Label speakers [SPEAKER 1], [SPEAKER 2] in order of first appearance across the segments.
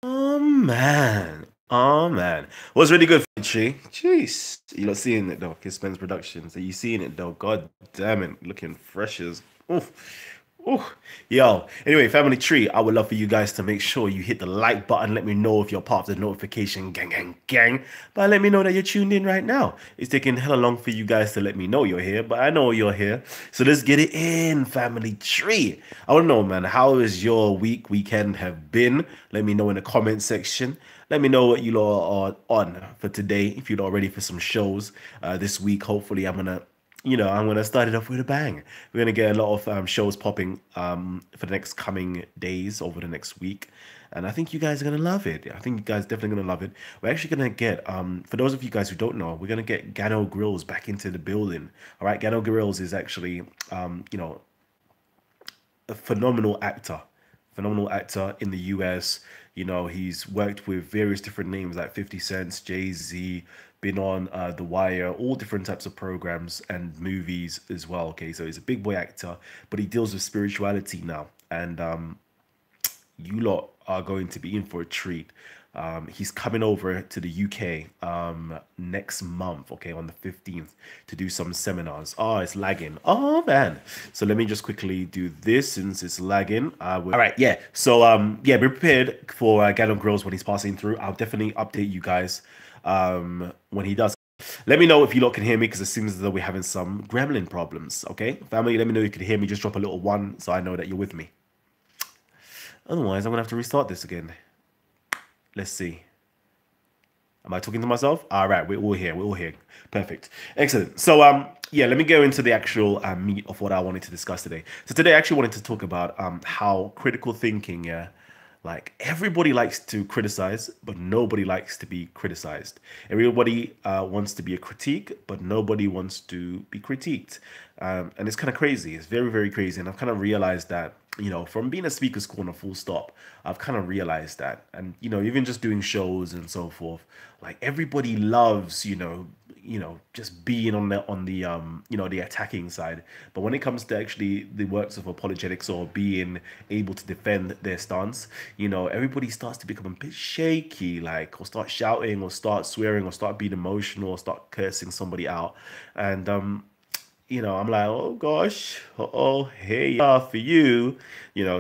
[SPEAKER 1] Oh man. Oh man. Was really good, Chi. Jeez. You're not seeing it though. Kispen's Productions. Are you seeing it though? God damn it. Looking fresh as. Oof. Ooh. Yo. Anyway, Family Tree, I would love for you guys to make sure you hit the like button. Let me know if you're part of the notification gang, gang, gang. But let me know that you're tuned in right now. It's taking hella long for you guys to let me know you're here, but I know you're here. So let's get it in, Family Tree. I want to know, man, how is your weekend have been? Let me know in the comment section. Let me know what you lot are on for today. If you're not ready for some shows this week, hopefully I'm gonna start it off with a bang. We're gonna get a lot of shows popping for the next coming days over the next week, and I think you guys are gonna love it. I think you guys definitely gonna love it. We're actually gonna get for those of you guys who don't know, we're gonna get Gano Grills back into the building. All right, Gano Grills is actually a phenomenal actor in the US. You know, he's worked with various different names like 50 Cent, Jay-Z, been on The Wire, all different types of programs and movies as well. Okay, so he's a big boy actor, but he deals with spirituality now. And you lot are going to be in for a treat. He's coming over to the UK next month, okay, on the 15th to do some seminars. Oh, it's lagging. Oh, man. So let me just quickly do this since it's lagging. All right, yeah. So, yeah, be prepared for Gallon Grills when he's passing through. I'll definitely update you guys when he does. Let me know if you lot can hear me because it seems as though we're having some gremlin problems, okay? Family, let me know if you can hear me. Just drop a little one so I know that you're with me. Otherwise, I'm going to have to restart this again. Let's see. Am I talking to myself? All right, we're all here. We're all here. Perfect. Excellent. So, yeah, let me go into the actual meat of what I wanted to discuss today. So today, I actually wanted to talk about how critical thinking, yeah, like everybody likes to criticize, but nobody likes to be criticized. Everybody wants to be a critique, but nobody wants to be critiqued. And it's kind of crazy. It's very, very crazy. And I've kind of realized that, you know, from being a speaker's corner full stop, I've kind of realized that. And, you know, even just doing shows and so forth, like everybody loves, just being on the attacking side. But when it comes to actually the works of apologetics or being able to defend their stance, you know, everybody starts to become a bit shaky, like, or start shouting or start swearing or start being emotional or start cursing somebody out. And I'm like, oh gosh, oh hey, for you,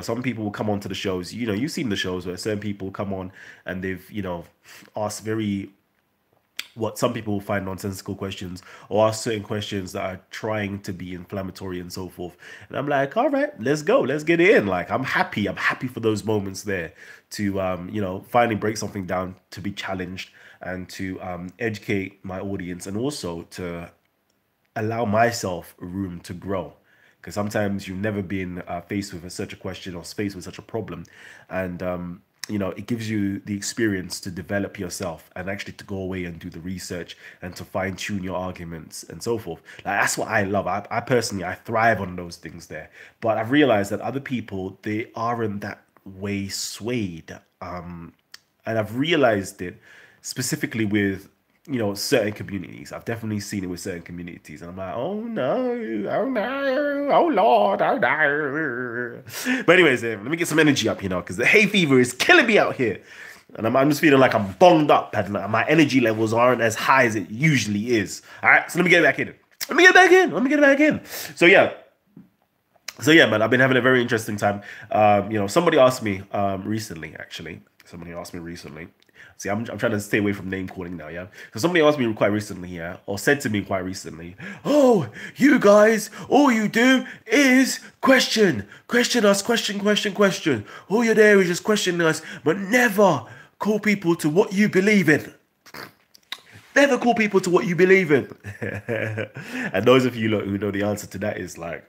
[SPEAKER 1] some people will come on to the shows. You've seen the shows where certain people come on and they've, asked very what some people will find nonsensical questions or ask certain questions that are trying to be inflammatory and so forth. And I'm like, all right, let's go, let's get it in. Like, I'm happy for those moments there to, finally break something down, to be challenged and to educate my audience and also to allow myself room to grow, because sometimes you've never been faced with such a question or faced with such a problem, and it gives you the experience to develop yourself and actually to go away and do the research and to fine tune your arguments and so forth. Like, that's what I love. I personally, I thrive on those things there. But I've realized that other people, they aren't that way swayed, and I've realized it specifically with certain communities. I've definitely seen it with certain communities, and I'm like, oh no, oh no, oh Lord, oh no. But anyways, let me get some energy up, because the hay fever is killing me out here, and I'm just feeling like I'm bonged up, and my energy levels aren't as high as it usually is. All right, so let me get back in. So yeah, man, I've been having a very interesting time. Somebody asked me recently, actually. Somebody asked me recently. See, I'm trying to stay away from name calling now, yeah? So somebody asked me quite recently, yeah, or said to me quite recently, oh, you guys, all you do is question us, question. All you're there is just questioning us, but never call people to what you believe in. Never call people to what you believe in. And those of you who know the answer to that is like,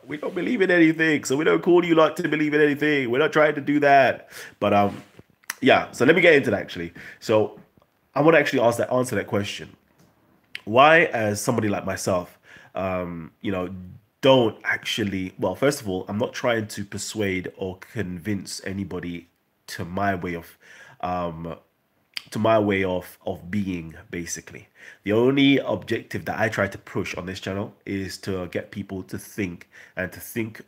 [SPEAKER 1] we don't believe in anything, so we don't call you like to believe in anything. We're not trying to do that. But yeah. So let me get into that actually. So I want to actually answer that question. Why, as somebody like myself, don't actually. Well, first of all, I'm not trying to persuade or convince anybody to my way of being, basically. The only objective that I try to push on this channel is to get people to think and to think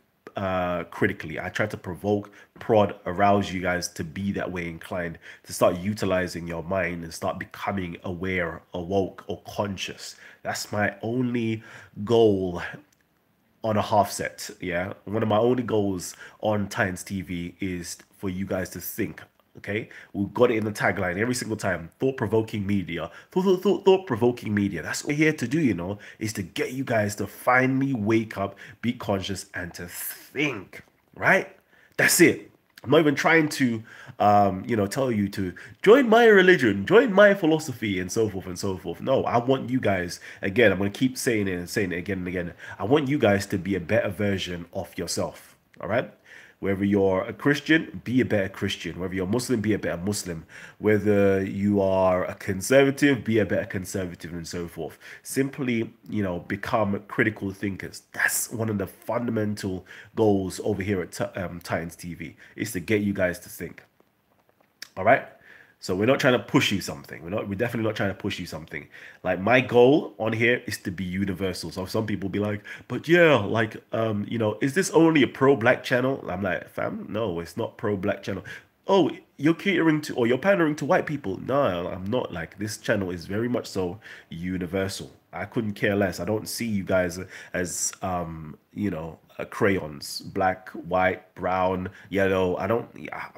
[SPEAKER 1] critically. I try to provoke, prod, arouse you guys to be that way inclined, to start utilizing your mind and start becoming aware, awoke, or conscious. That's my only goal on a half set. Yeah, one of my only goals on Titans TV is for you guys to think. Okay, we've got it in the tagline every single time. Thought-provoking media, thought-provoking media. That's what we're here to do. Is to get you guys to finally wake up, be conscious, and to think. Right? That's it. I'm not even trying to, tell you to join my religion, join my philosophy, and so forth and so forth. No, I want you guys, again, I'm going to keep saying it and saying it again and again. I want you guys to be a better version of yourself. All right? Whether you're a Christian, be a better Christian. Whether you're Muslim, be a better Muslim. Whether you are a conservative, be a better conservative, and so forth. Simply, become critical thinkers. That's one of the fundamental goals over here at Titans TV, is to get you guys to think. All right? So we're not trying to push you something. We're definitely not trying to push you something. Like, my goal on here is to be universal. So some people be like, but yeah, like, is this only a pro-black channel? I'm like, fam, no, it's not pro-black channel. Oh, you're catering to, or you're pandering to white people. No, I'm not. Like, this channel is very much so universal. I couldn't care less. I don't see you guys as, crayons, black, white, brown, yellow. I'm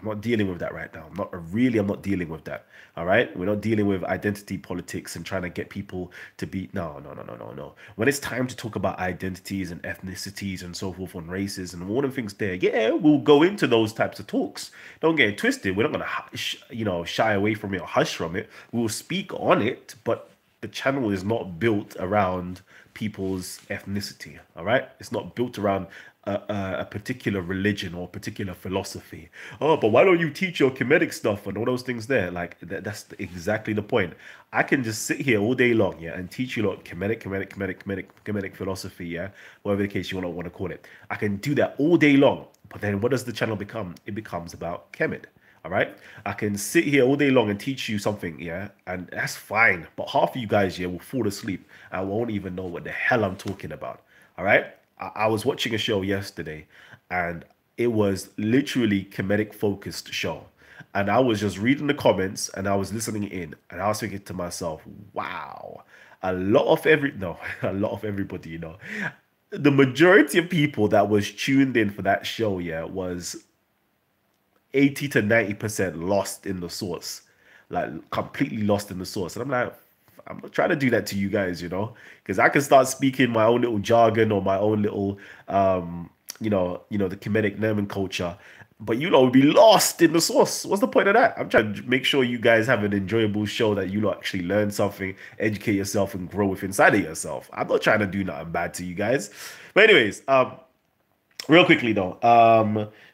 [SPEAKER 1] not dealing with that right now. I'm not dealing with that. All right. We're not dealing with identity politics and trying to get people to be, no, no, no, no, no, no. When it's time to talk about identities and ethnicities and so forth, on races and all the things there, yeah, we'll go into those types of talks. Don't get it twisted. We're not going to, shy away from it or hush from it. We'll speak on it, but the channel is not built around people's ethnicity. All right, it's not built around a particular religion or a particular philosophy. Oh, but why don't you teach your Kemetic stuff and all those things there? Like, that's exactly the point. I can just sit here all day long, yeah, and teach you lot Kemetic philosophy, yeah, whatever the case you want to call it. I can do that all day long. But then what does the channel become? It becomes about Kemet. All right, I can sit here all day long and teach you something, yeah, and that's fine. But half of you guys, yeah, will fall asleep and won't even know what the hell I'm talking about. All right, I was watching a show yesterday, and it was literally Kemetic focused show, and I was just reading the comments and I was listening in, and I was thinking to myself, wow, a lot of a lot of everybody, the majority of people that was tuned in for that show, yeah, was 80 to 90% lost in the source, like completely lost in the source. And I'm like, I'm not trying to do that to you guys, because I can start speaking my own little jargon or my own little, the Kemetic nomenclature, but will be lost in the source. What's the point of that? I'm trying to make sure you guys have an enjoyable show, that you actually learn something, educate yourself, and grow with inside of yourself. I'm not trying to do nothing bad to you guys. But anyways, real quickly though,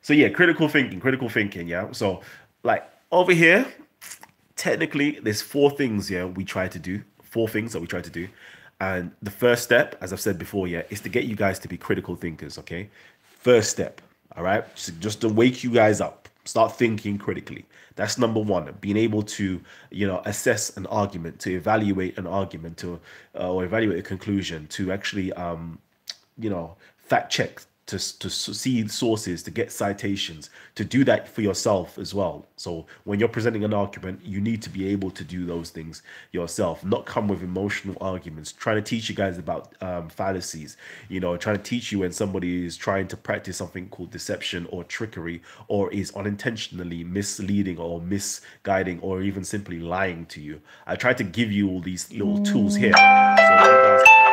[SPEAKER 1] so yeah, critical thinking, yeah. So, like, over here, technically, there's four things, yeah, four things that we try to do. And the first step, as I've said before, yeah, is to get you guys to be critical thinkers, okay? First step, all right? Just to wake you guys up, start thinking critically. That's number one, being able to, assess an argument, to evaluate an argument, or evaluate a conclusion, to actually, fact check, to see sources, to get citations, to do that for yourself as well. So when you're presenting an argument, you need to be able to do those things yourself, not come with emotional arguments, trying to teach you guys about fallacies, trying to teach you when somebody is trying to practice something called deception or trickery, or is unintentionally misleading or misguiding, or even simply lying to you. I try to give you all these little tools here, so you guys can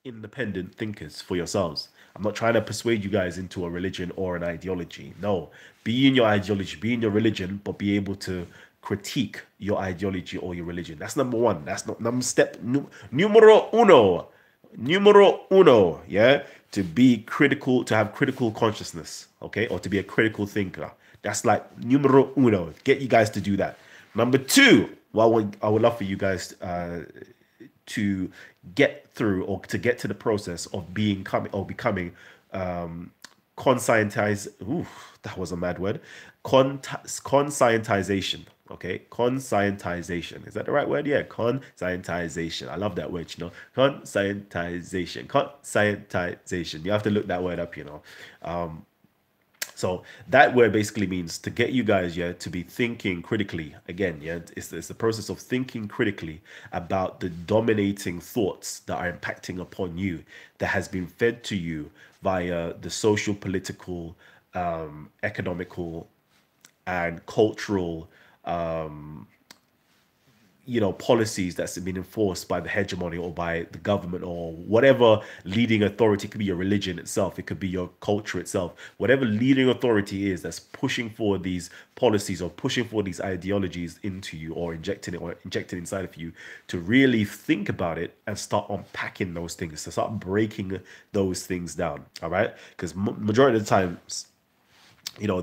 [SPEAKER 1] independent thinkers for yourselves. I'm not trying to persuade you guys into a religion or an ideology. No, be in your ideology, be in your religion, but be able to critique your ideology or your religion. That's number one. That's not step numero uno. Numero uno, yeah? To be critical, to have critical consciousness, okay? Or to be a critical thinker. That's like numero uno. Get you guys to do that. Number two, well, I would love for you guys to get through, or to get to the process of becoming conscientized. Ooh, that was a mad word. Conscientization. Okay, conscientization. Is that the right word? Yeah, conscientization. I love that word, you know. Conscientization. Conscientization. You have to look that word up, you know. So that word basically means to get you guys, yeah, to be thinking critically. Again, yeah, it's the process of thinking critically about the dominating thoughts that are impacting upon you, that has been fed to you via the social, political, economical, and cultural policies that's been enforced by the hegemony or by the government or whatever leading authority. It could be your religion itself, it could be your culture itself, whatever leading authority is that's pushing for these policies or pushing for these ideologies into you, or injecting inside of you, to really think about it and start unpacking those things, to start breaking those things down. All right, because majority of the times,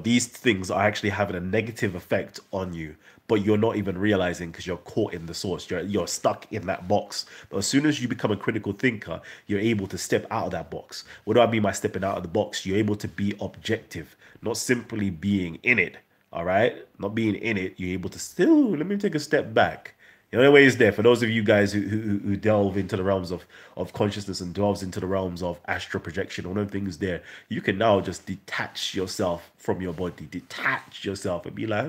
[SPEAKER 1] these things are actually having a negative effect on you, but you're not even realizing, because you're caught in the source. You're stuck in that box. But as soon as you become a critical thinker, you're able to step out of that box. What do I mean by stepping out of the box? You're able to be objective, not simply being in it. All right, not being in it. You're able to still, let me take a step back. The only way is there for those of you guys who delve into the realms of consciousness and delves into the realms of astral projection. One of the things there, you can now just detach yourself from your body, detach yourself and be like,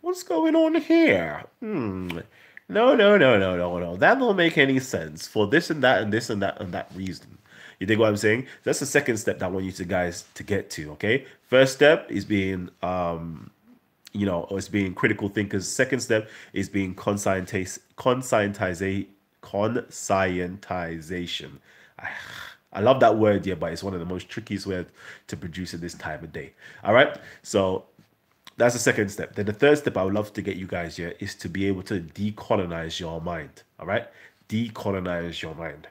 [SPEAKER 1] what's going on here? No, no, no, no, no, no. That don't make any sense for this and that and this and that and that reason. You dig what I'm saying? That's the second step that I want you to guys to get to. Okay. First step is being or it's being critical thinkers. Second step is being conscientization. I love that word, yeah, but it's one of the most trickiest words to produce at this time of day. All right, so that's the second step. Then the third step I would love to get you guys here is to be able to decolonize your mind. All right, decolonize your mind.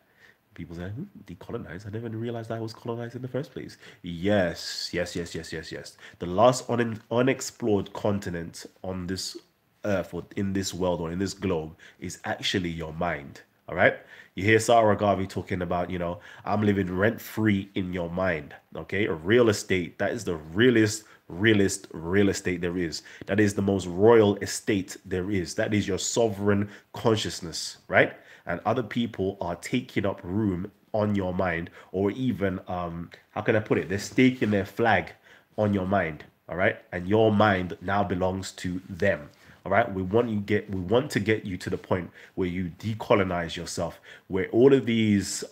[SPEAKER 1] People say, decolonize? I never realized I was colonized in the first place. Yes, yes, yes, yes, yes, yes. The last unexplored continent on this earth, or in this world, or in this globe, is actually your mind. All right? You hear Sarah Garvey talking about, I'm living rent free in your mind. Okay? Real estate, that is the realest real estate there is. That is the most royal estate there is. That is your sovereign consciousness, right? And other people are taking up room on your mind, or even how can I put it, they're staking their flag on your mind. All right, and your mind now belongs to them. All right, we want to get you to the point where you decolonize yourself, where all of these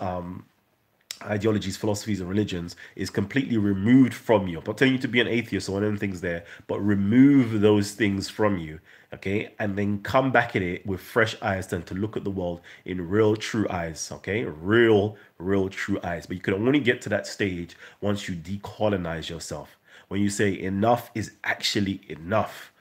[SPEAKER 1] ideologies, philosophies, and religions is completely removed from you. I'm not telling you to be an atheist or one of them things there, but remove those things from you, okay? And then come back at it with fresh eyes, and to look at the world in real, true eyes, okay? Real, true eyes. But you can only get to that stage once you decolonize yourself. When you say enough is actually enough.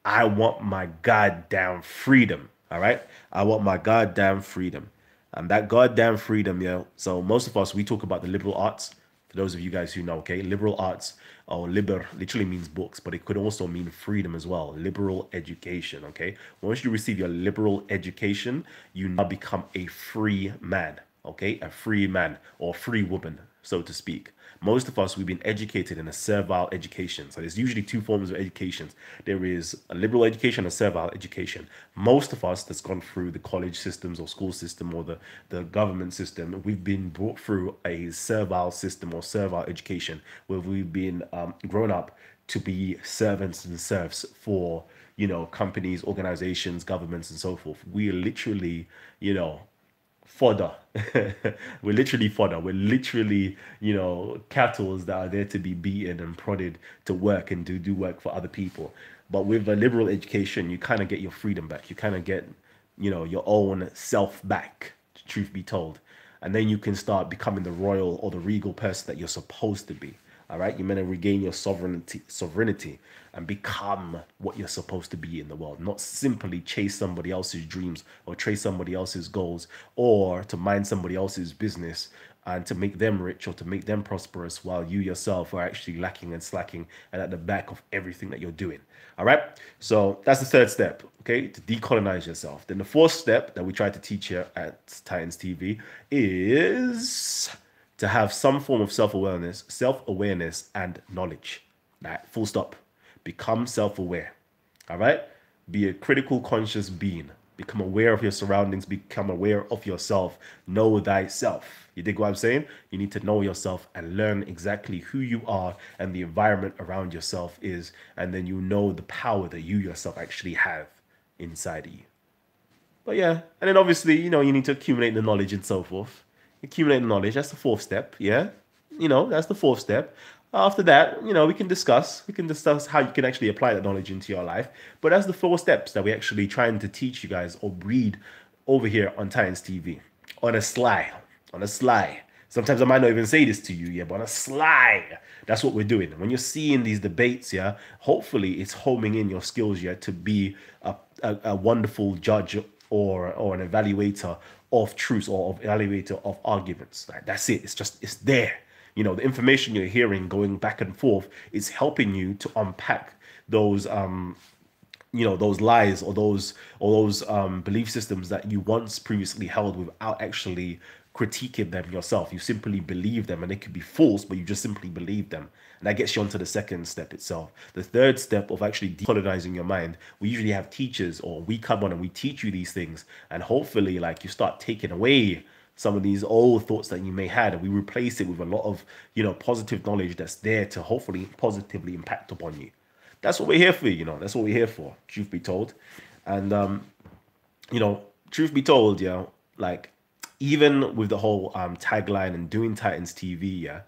[SPEAKER 1] I want my goddamn freedom, all right? I want my goddamn freedom. And that goddamn freedom, so most of us, we talk about the liberal arts. For those of you guys who know, okay, liberal arts, or liber literally means books, but it could also mean freedom as well. Liberal education, okay? Once you receive your liberal education, you now become a free man, okay? A free man or free woman, so to speak. Most of us, we've been educated in a servile education. So there's usually two forms of education. There is a liberal education and a servile education. Most of us that's gone through the college systems or school system or the government system, we've been brought through a servile system or servile education, where we've been grown up to be servants and serfs for, companies, organizations, governments, and so forth. We are literally, fodder. We're literally fodder. We're literally, cattle that are there to be beaten and prodded to work and do work for other people. But with a liberal education, you kind of get your freedom back. You kind of get, your own self back, truth be told. And then you can start becoming the royal or the regal person that you're supposed to be. All right, you're meant to regain your sovereignty, and become what you're supposed to be in the world. Not simply chase somebody else's dreams or chase somebody else's goals, or to mind somebody else's business and to make them rich or to make them prosperous, while you yourself are actually lacking and slacking and at the back of everything that you're doing. All right, so that's the third step, okay, to decolonize yourself. Then the fourth step that we try to teach here at Titans TV is to have some form of self-awareness and knowledge. That full stop. Become self-aware. All right. Be a critical conscious being. Become aware of your surroundings, become aware of yourself. Know thyself. You dig what I'm saying? You need to know yourself and learn exactly who you are and the environment around yourself is, and then you know the power that you yourself actually have inside of you. But yeah, and then obviously, you need to accumulate the knowledge and so forth. Accumulate the knowledge, that's the fourth step, yeah? That's the fourth step. After that, we can discuss. We can discuss how you can actually apply that knowledge into your life. But that's the four steps that we're actually trying to teach you guys or read over here on Titans TV. On a sly. On a sly. Sometimes I might not even say this to you, yeah, but on a sly. That's what we're doing. When you're seeing these debates, yeah, hopefully it's homing in your skills, yeah, to be a wonderful judge or an evaluator of truths or of evaluator of arguments. Like, that's it. It's there. The information you're hearing going back and forth is helping you to unpack those those lies or those belief systems that you once previously held without actually critiquing them yourself. You simply believe them, and they could be false, but you just simply believe them. And that gets you onto the second step itself. The third step of actually decolonizing your mind, we usually have teachers, or we come on and we teach you these things, and hopefully like you start taking away some of these old thoughts that you may had, and we replace it with a lot of positive knowledge that's there to hopefully positively impact upon you. That's what we're here for. That's what we're here for, truth be told. And truth be told, like, even with the whole tagline and doing Titans TV, yeah,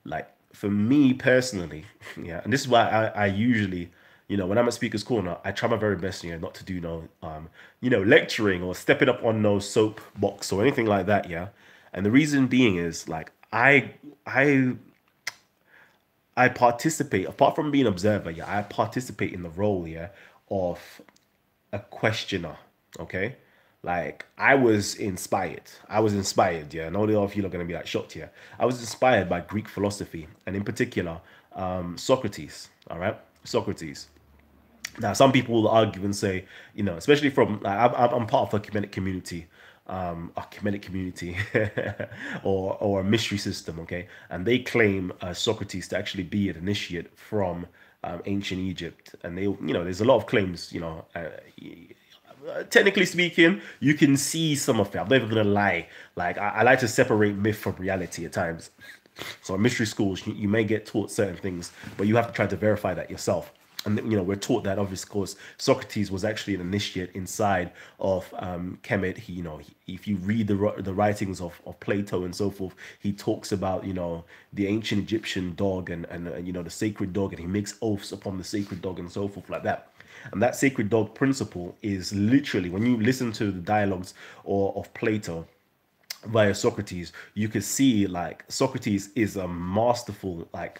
[SPEAKER 1] like, for me personally, yeah, and this is why I usually, when I'm at Speaker's Corner, I try my very best, not to do lecturing or stepping up on no soapbox or anything like that, yeah. And the reason being is, like, I participate, apart from being observer, yeah, I participate in the role, yeah, of a questioner, okay? Like, I was inspired. Yeah. And all the of you are going to be like shocked here. I was inspired by Greek philosophy, and in particular, Socrates, all right? Socrates. Now, some people will argue and say, especially from, like, I'm part of a Kemetic community, or a mystery system, okay? And they claim Socrates to actually be an initiate from ancient Egypt, and there's a lot of claims, technically speaking, you can see some of it. I'm never gonna lie. Like, I like to separate myth from reality at times. So in mystery schools, you may get taught certain things, but you have to try to verify that yourself. And we're taught that, obviously, of course, Socrates was actually an initiate inside of Kemet. If you read the writings of Plato and so forth, he talks about the ancient Egyptian dog and the sacred dog, and he makes oaths upon the sacred dog and so forth like that. And that sacred dog principle is literally, when you listen to the dialogues of Plato via Socrates, you could see, like, Socrates is a masterful, like,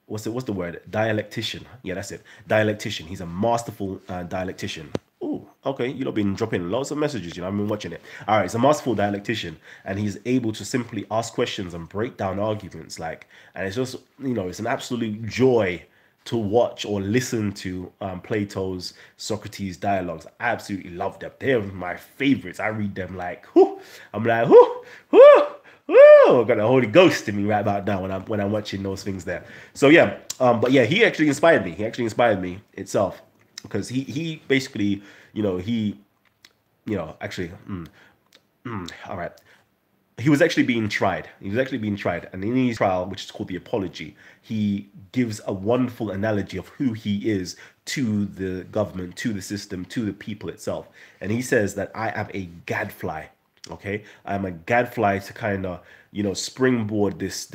[SPEAKER 1] what's the word? Dialectician. Yeah, that's it. Dialectician. He's a masterful dialectician. Oh, okay. You've been dropping lots of messages. I've been watching it. All right, he's a masterful dialectician, and he's able to simply ask questions and break down arguments. Like, and it's just, it's an absolute joy to watch or listen to Plato's Socrates dialogues. I absolutely love them. They're my favorites. I read them like, whoo. I'm like, whoo, whoo. I've got the Holy Ghost in me right about now when I'm watching those things there. So yeah, but yeah, he actually inspired me. He actually inspired me itself, because he basically, actually, all right. He was actually being tried. And in his trial, which is called the Apology, he gives a wonderful analogy of who he is to the government, to the system, to the people itself. And he says that I am a gadfly. Okay, I'm a gadfly to kind of springboard this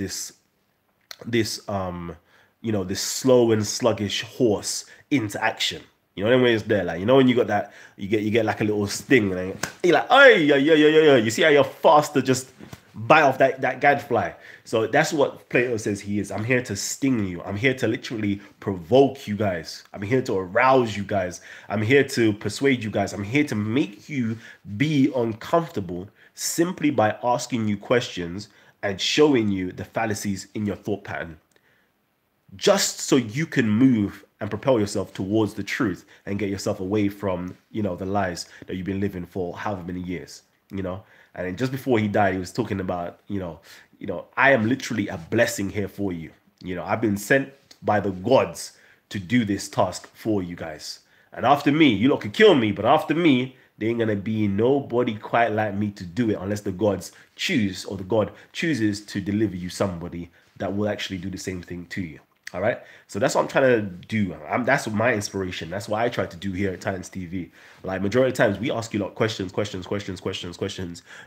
[SPEAKER 1] slow and sluggish horse into action. Them ways there, like, when you got that, you get like a little sting, and you're like, hey, yeah. You see how you're fast to just bite off that gadfly. So that's what Plato says he is. I'm here to sting you. I'm here to literally provoke you guys. I'm here to arouse you guys. I'm here to persuade you guys. I'm here to make you be uncomfortable simply by asking you questions and showing you the fallacies in your thought pattern, just so you can move and propel yourself towards the truth and get yourself away from the lies that you've been living for however many years. And then just before he died, he was talking about I am literally a blessing here for you. I've been sent by the gods to do this task for you guys. And after me, you lot could kill me, but after me, there ain't gonna be nobody quite like me to do it unless the gods choose or the God chooses to deliver you somebody that will actually do the same thing to you. All right. So that's what I'm trying to do. That's my inspiration. That's what I try to do here at Titans TV. Like majority of times we ask you lot questions.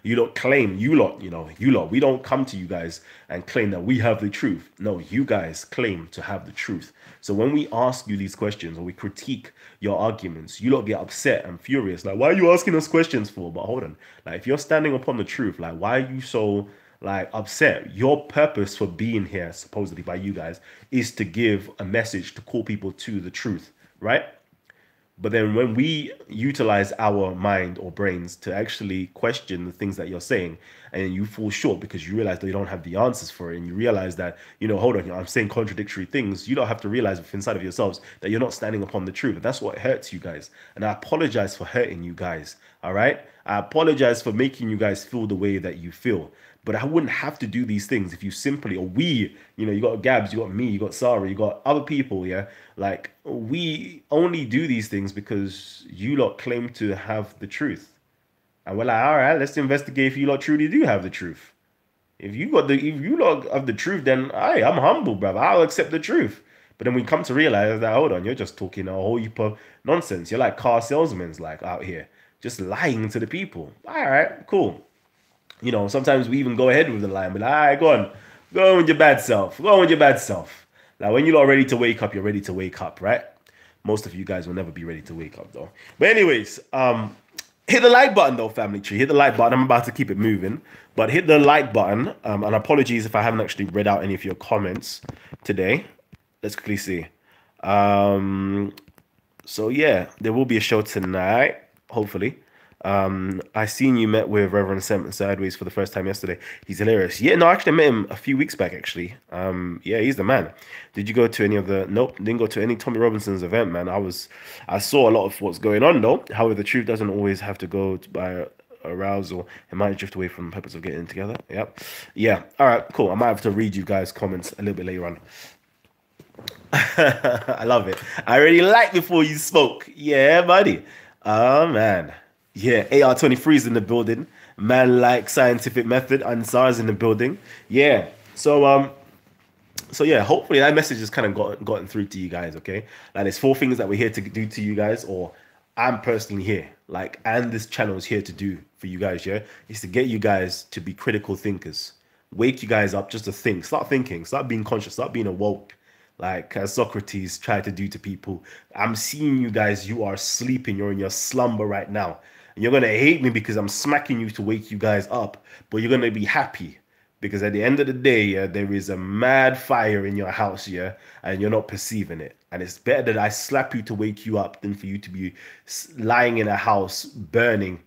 [SPEAKER 1] You lot claim, you lot, we don't come to you guys and claim that we have the truth. No, you guys claim to have the truth. So when we ask you these questions or we critique your arguments, you lot get upset and furious. Like, why are you asking us questions for? But hold on. Like, if you're standing upon the truth, like, why are you so like upset? Your purpose for being here, supposedly by you guys, is to give a message to call people to the truth, right? But then when we utilize our mind or brains to actually question the things that you're saying, and you fall short because you realize that you don't have the answers for it, and you realize that, hold on, I'm saying contradictory things, you don't have to realize inside of yourselves that you're not standing upon the truth. And that's what hurts you guys. And I apologize for hurting you guys. All right. I apologize for making you guys feel the way that you feel. But I wouldn't have to do these things if you simply, or we, you got Gabs, you got me, you got Sarah, you got other people, yeah? Like, we only do these things because you lot claim to have the truth. And we're like, all right, let's investigate if you lot truly do have the truth. If you lot have the truth, then I'm humble, brother. I'll accept the truth. But then we come to realize that, hold on, you're just talking a whole heap of nonsense. You're like car salesmen, like, out here, just lying to the people. All right, cool. Sometimes we even go ahead with the line, but all right, go on with your bad self. Go on with your bad self. Like, when you're not ready to wake up, you're ready to wake up, right? Most of you guys will never be ready to wake up, though. But anyways, hit the like button, though, family tree. Hit the like button. I'm about to keep it moving, but hit the like button. And apologies if I haven't actually read out any of your comments today. Let's quickly see. So yeah, there will be a show tonight, hopefully. I seen you met with Reverend Sam Sideways for the first time yesterday. He's hilarious. Yeah, no, I actually met him a few weeks back, actually. Yeah, he's the man. Did you go to any of the... Nope, didn't go to any Tommy Robinson's event, man. I saw a lot of what's going on, though. However, the truth doesn't always have to go by arousal. It might drift away from the purpose of getting together. Yep. Yeah, all right, cool. I might have to read you guys' comments a little bit later on. I love it. I already liked before you spoke. Yeah, buddy. Oh, man. Yeah, AR23 is in the building. Man like scientific method. Ansar's in the building. Yeah. So yeah, hopefully that message has kind of gotten through to you guys, okay? Like, there's 4 things that we're here to do to you guys, or I'm personally here. Like, and this channel is here to do for you guys, yeah? Is to get you guys to be critical thinkers. Wake you guys up just to think. Start thinking. Start being conscious. Start being awoke. Like, as Socrates tried to do to people. I'm seeing you guys, you are sleeping. You're in your slumber right now. And you're going to hate me because I'm smacking you to wake you guys up. But you're going to be happy because at the end of the day, yeah, there is a mad fire in your house, yeah, and you're not perceiving it. And it's better that I slap you to wake you up than for you to be lying in a house burning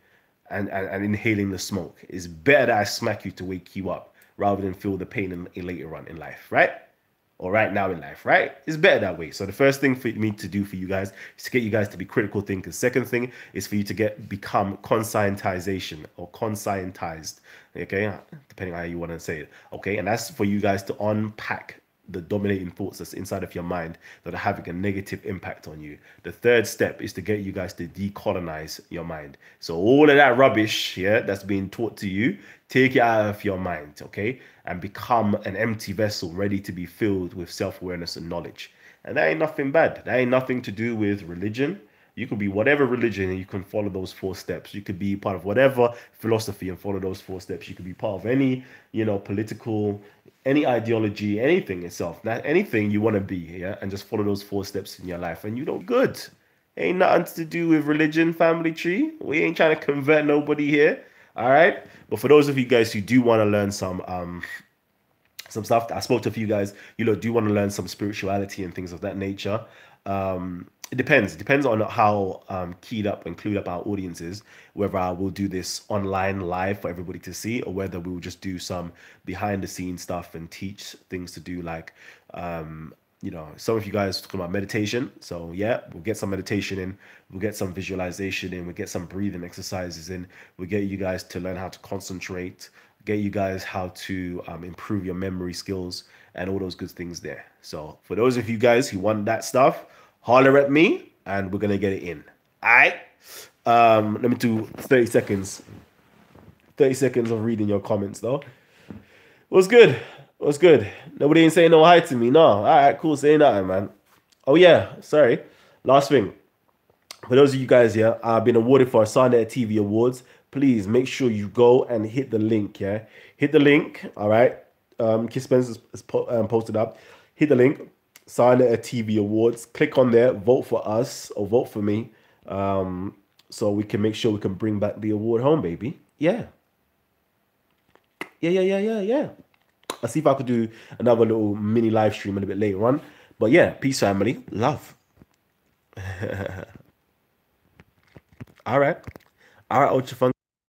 [SPEAKER 1] and inhaling the smoke. It's better that I smack you to wake you up rather than feel the pain in later on in life, right? Or right now in life, right? It's better that way. So the first thing for me to do for you guys is to get you guys to be critical thinkers. Second thing is for you to become conscientization or conscientized, okay? Depending on how you want to say it, okay? And that's for you guys to unpack the dominating thoughts that's inside of your mind that are having a negative impact on you. The third step is to get you guys to decolonize your mind. So all of that rubbish, yeah, that's being taught to you, take it out of your mind, okay? And become an empty vessel ready to be filled with self-awareness and knowledge. And that ain't nothing bad. That ain't nothing to do with religion. You could be whatever religion and you can follow those 4 steps. You could be part of whatever philosophy and follow those 4 steps. You could be part of any, political, any ideology, anything itself. Not anything you want to be, yeah? And just follow those 4 steps in your life and you know good. Ain't nothing to do with religion, family tree. We ain't trying to convert nobody here. All right. But for those of you guys who do want to learn some stuff, I spoke to a few guys, do want to learn some spirituality and things of that nature. It depends. It depends on how keyed up and clued up our audience is, whether I will do this online live for everybody to see, or whether we will just do some behind the scenes stuff and teach things to do, like some of you guys talking about meditation. So yeah, we'll get some meditation in, we'll get some visualization in, we'll get some breathing exercises in, we'll get you guys to learn how to concentrate, get you guys how to improve your memory skills and all those good things there. So for those of you guys who want that stuff, holler at me. and we're gonna get it in. All right. Let me do 30 seconds. 30 seconds of reading your comments though. What's good? What's good? Nobody ain't saying no hi to me. No. All right, cool. Say nothing, man. Oh yeah, sorry. Last thing. For those of you guys here, I've been awarded for a Sunday TV Awards. Please make sure you go and hit the link. Yeah, hit the link. All right. Kiss Spencer is posted up. Hit the link. Sunday TV Awards. Click on there. Vote for us or vote for me. So we can make sure we can bring back the award home, baby. Yeah. Yeah. I'll see if I could do another little mini live stream a little bit later on. But yeah, peace, family. Love. All right. All right, Ultra Fun.